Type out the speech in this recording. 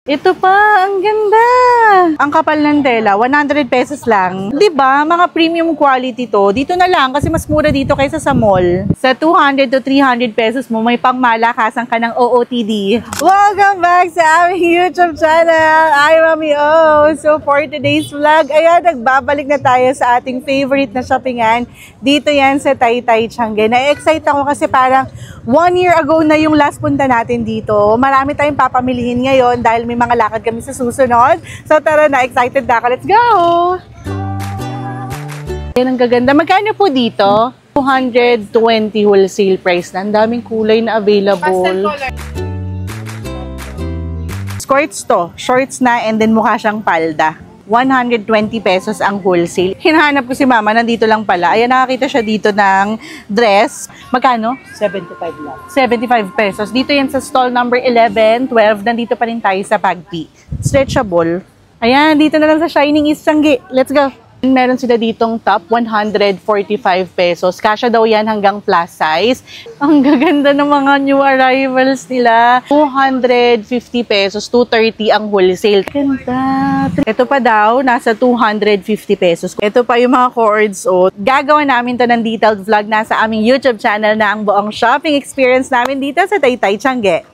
Ito pa, ang ganda. Ang kapal ng tela, 100 pesos lang. 'Di ba? Mga premium quality to. Dito na lang kasi mas mura dito kaysa sa mall. Sa 200 to 300 pesos mo, may pangmalakasan ka ng OOTD. Welcome back sa aming YouTube channel. I'm Mami O. So for today's vlog, ayan, nagbabalik na tayo sa ating favorite na shoppingan. Dito yan sa Taytay, Tiange. Na-excite ako kasi parang 1 year ago na yung last punta natin dito. Marami tayong papamilihin ngayon dahil may mga lakad kami sa susunod. So tara na, excited na ako. Let's go! Yan ang gaganda. Magkano po dito? 220 wholesale price na. Ang daming kulay na available. Skirts to. Shorts na and then mukha siyang palda. 120 pesos ang wholesale. Hinahanap ko si mama, nandito lang pala. Ayan, nakakita siya dito ng dress. Magkano? 75 lang. 75 pesos. Dito yan sa stall number 11, 12. Nandito pa rin tayo sa Pagpi. Stretchable. Ayan, dito na lang sa Shining East Tiange. Let's go. Meron sila ditong top, 145 pesos. Kasya daw yan hanggang plus size. Ang gaganda ng mga new arrivals nila. 250 pesos, 230 ang wholesale. Ganda. Ito pa daw, nasa 250 pesos. Ito pa yung mga cords. Oh. Gagawa namin to ng detailed vlog na sa aming YouTube channel na ang buong shopping experience namin dito sa Taytay, Tiange.